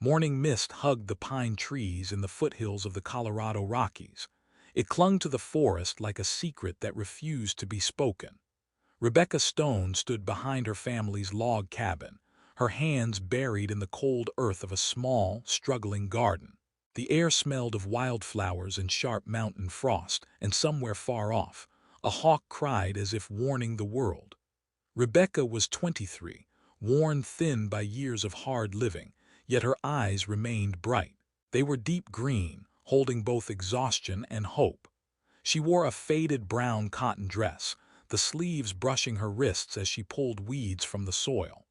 Morning mist hugged the pine trees in the foothills of the Colorado Rockies. It clung to the forest like a secret that refused to be spoken. Rebecca Stone stood behind her family's log cabin, her hands buried in the cold earth of a small, struggling garden. The air smelled of wildflowers and sharp mountain frost, and somewhere far off, a hawk cried as if warning the world. Rebecca was 23, worn thin by years of hard living, yet her eyes remained bright. They were deep green, holding both exhaustion and hope. She wore a faded brown cotton dress, the sleeves brushing her wrists as she pulled weeds from the soil.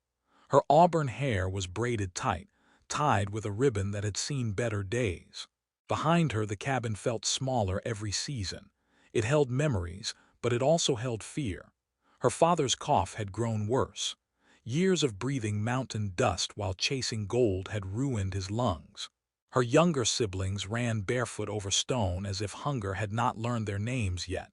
Her auburn hair was braided tight, tied with a ribbon that had seen better days. Behind her, the cabin felt smaller every season. It held memories, but it also held fear. Her father's cough had grown worse. Years of breathing mountain dust while chasing gold had ruined his lungs. Her younger siblings ran barefoot over stone as if hunger had not learned their names yet.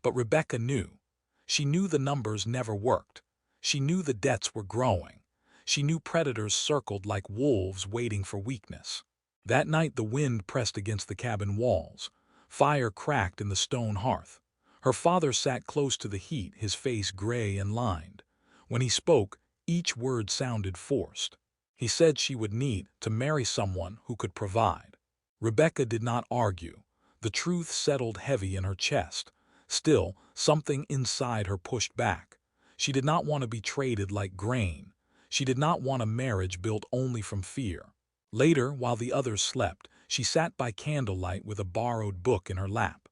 But Rebecca knew. She knew the numbers never worked. She knew the debts were growing. She knew predators circled like wolves waiting for weakness. That night the wind pressed against the cabin walls. Fire cracked in the stone hearth. Her father sat close to the heat, his face gray and lined. When he spoke, each word sounded forced. He said she would need to marry someone who could provide. Rebecca did not argue. The truth settled heavy in her chest. Still, something inside her pushed back. She did not want to be traded like grain. She did not want a marriage built only from fear. Later, while the others slept, she sat by candlelight with a borrowed book in her lap.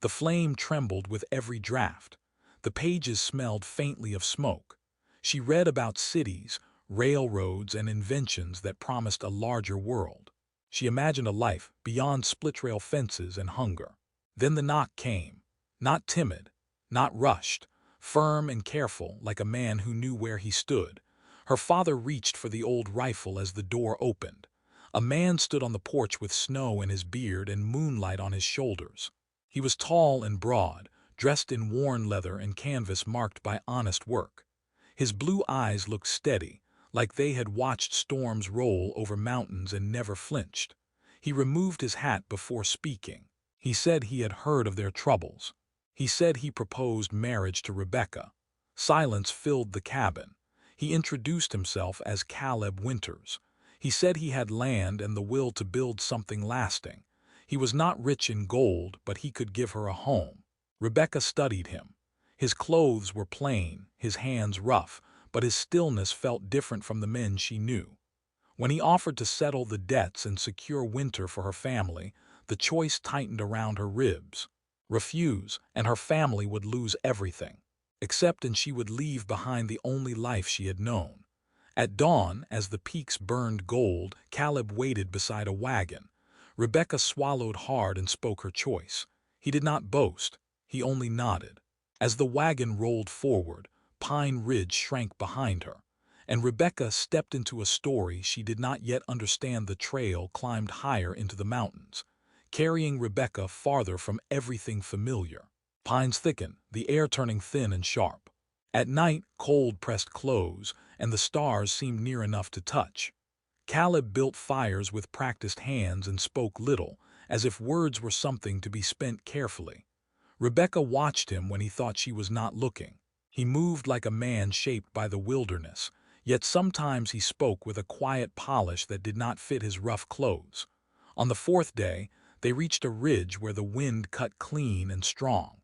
The flame trembled with every draft. The pages smelled faintly of smoke. She read about cities, railroads, and inventions that promised a larger world. She imagined a life beyond split-rail fences and hunger. Then the knock came. Not timid, not rushed, firm and careful like a man who knew where he stood. Her father reached for the old rifle as the door opened. A man stood on the porch with snow in his beard and moonlight on his shoulders. He was tall and broad, dressed in worn leather and canvas marked by honest work. His blue eyes looked steady, like they had watched storms roll over mountains and never flinched. He removed his hat before speaking. He said he had heard of their troubles. He said he proposed marriage to Rebecca. Silence filled the cabin. He introduced himself as Caleb Winters. He said he had land and the will to build something lasting. He was not rich in gold, but he could give her a home. Rebecca studied him. His clothes were plain, his hands rough, but his stillness felt different from the men she knew. When he offered to settle the debts and secure winter for her family, the choice tightened around her ribs. Refuse, and her family would lose everything. Accept, and she would leave behind the only life she had known. At dawn, as the peaks burned gold, Caleb waited beside a wagon. Rebecca swallowed hard and spoke her choice. He did not boast. He only nodded. As the wagon rolled forward, Pine Ridge shrank behind her, and Rebecca stepped into a story she did not yet understand. The trail climbed higher into the mountains, carrying Rebecca farther from everything familiar. Pines thickened, the air turning thin and sharp. At night, cold pressed close, and the stars seemed near enough to touch. Caleb built fires with practiced hands and spoke little, as if words were something to be spent carefully. Rebecca watched him when he thought she was not looking. He moved like a man shaped by the wilderness, yet sometimes he spoke with a quiet polish that did not fit his rough clothes. On the fourth day, they reached a ridge where the wind cut clean and strong.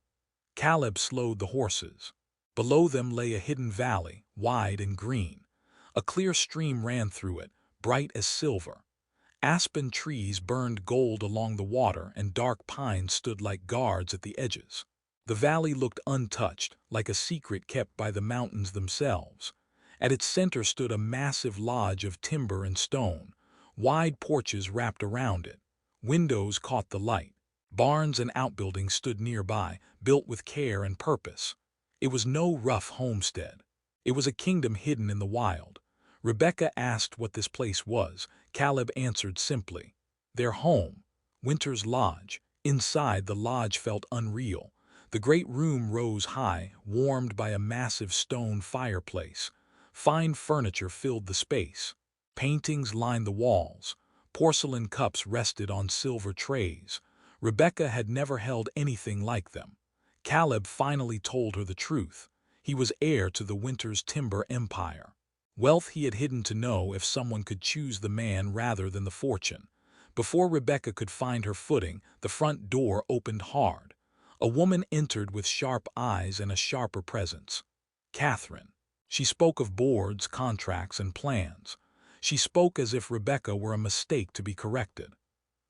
Caleb slowed the horses. Below them lay a hidden valley, wide and green. A clear stream ran through it, bright as silver. Aspen trees burned gold along the water, and dark pines stood like guards at the edges. The valley looked untouched, like a secret kept by the mountains themselves. At its center stood a massive lodge of timber and stone. Wide porches wrapped around it. Windows caught the light. Barns and outbuildings stood nearby, built with care and purpose. It was no rough homestead. It was a kingdom hidden in the wild. Rebecca asked what this place was. Caleb answered simply, "Their home, Winter's Lodge." Inside, the lodge felt unreal. The great room rose high, warmed by a massive stone fireplace. Fine furniture filled the space. Paintings lined the walls. Porcelain cups rested on silver trays. Rebecca had never held anything like them. Caleb finally told her the truth. He was heir to the Winters timber empire. Wealth he had hidden to know if someone could choose the man rather than the fortune. Before Rebecca could find her footing, the front door opened hard. A woman entered with sharp eyes and a sharper presence. Catherine. She spoke of boards, contracts, and plans. She spoke as if Rebecca were a mistake to be corrected.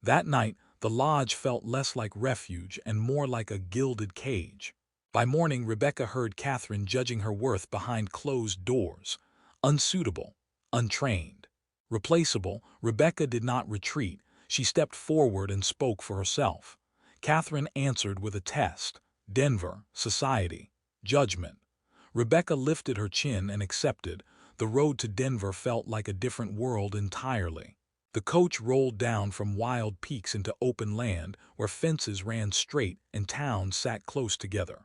That night, the lodge felt less like refuge and more like a gilded cage. By morning, Rebecca heard Catherine judging her worth behind closed doors. Unsuitable, untrained, replaceable, Rebecca did not retreat. She stepped forward and spoke for herself. Catherine answered with a test. Denver, society, judgment. Rebecca lifted her chin and accepted. The road to Denver felt like a different world entirely. The coach rolled down from wild peaks into open land where fences ran straight and towns sat close together.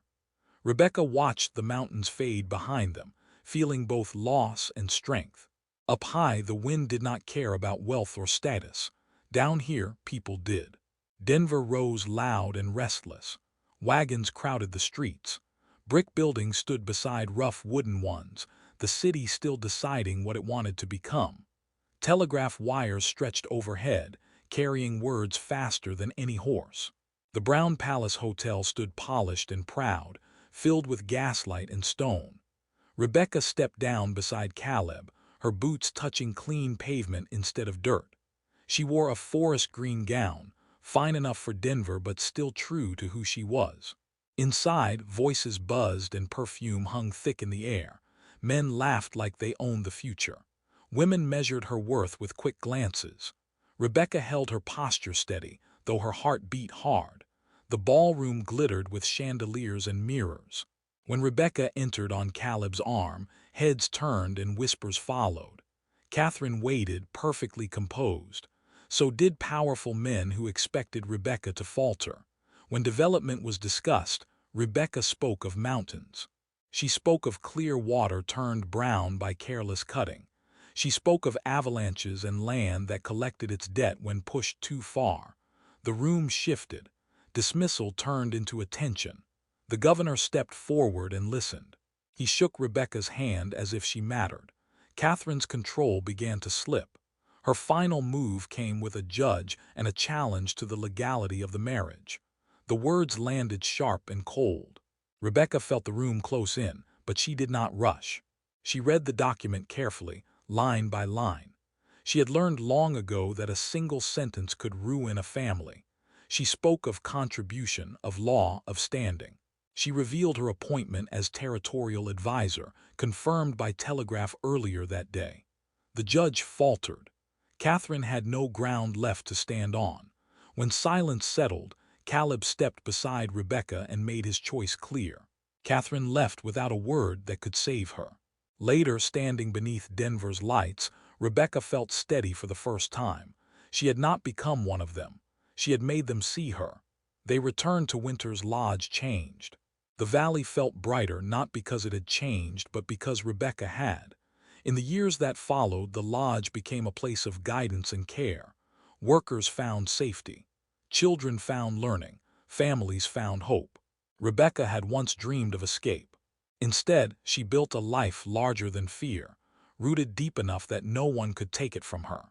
Rebecca watched the mountains fade behind them, feeling both loss and strength. Up high, the wind did not care about wealth or status. Down here, people did. Denver rose loud and restless. Wagons crowded the streets. Brick buildings stood beside rough wooden ones, the city still deciding what it wanted to become. Telegraph wires stretched overhead, carrying words faster than any horse. The Brown Palace Hotel stood polished and proud, filled with gaslight and stone. Rebecca stepped down beside Caleb, her boots touching clean pavement instead of dirt. She wore a forest green gown, fine enough for Denver but still true to who she was. Inside, voices buzzed and perfume hung thick in the air. Men laughed like they owned the future. Women measured her worth with quick glances. Rebecca held her posture steady, though her heart beat hard. The ballroom glittered with chandeliers and mirrors. When Rebecca entered on Caleb's arm, heads turned and whispers followed. Catherine waited, perfectly composed. So did powerful men who expected Rebecca to falter. When development was discussed, Rebecca spoke of mountains. She spoke of clear water turned brown by careless cutting. She spoke of avalanches and land that collected its debt when pushed too far. The room shifted. Dismissal turned into attention. The governor stepped forward and listened. He shook Rebecca's hand as if she mattered. Catherine's control began to slip. Her final move came with a judge and a challenge to the legality of the marriage. The words landed sharp and cold. Rebecca felt the room close in, but she did not rush. She read the document carefully, line by line. She had learned long ago that a single sentence could ruin a family. She spoke of contribution, of law, of standing. She revealed her appointment as territorial advisor, confirmed by telegraph earlier that day. The judge faltered. Catherine had no ground left to stand on. When silence settled, Caleb stepped beside Rebecca and made his choice clear. Catherine left without a word that could save her. Later, standing beneath Denver's lights, Rebecca felt steady for the first time. She had not become one of them. She had made them see her. They returned to Winter's lodge changed. The valley felt brighter not because it had changed, but because Rebecca had. In the years that followed, the lodge became a place of guidance and care. Workers found safety. Children found learning. Families found hope. Rebecca had once dreamed of escape. Instead, she built a life larger than fear, rooted deep enough that no one could take it from her.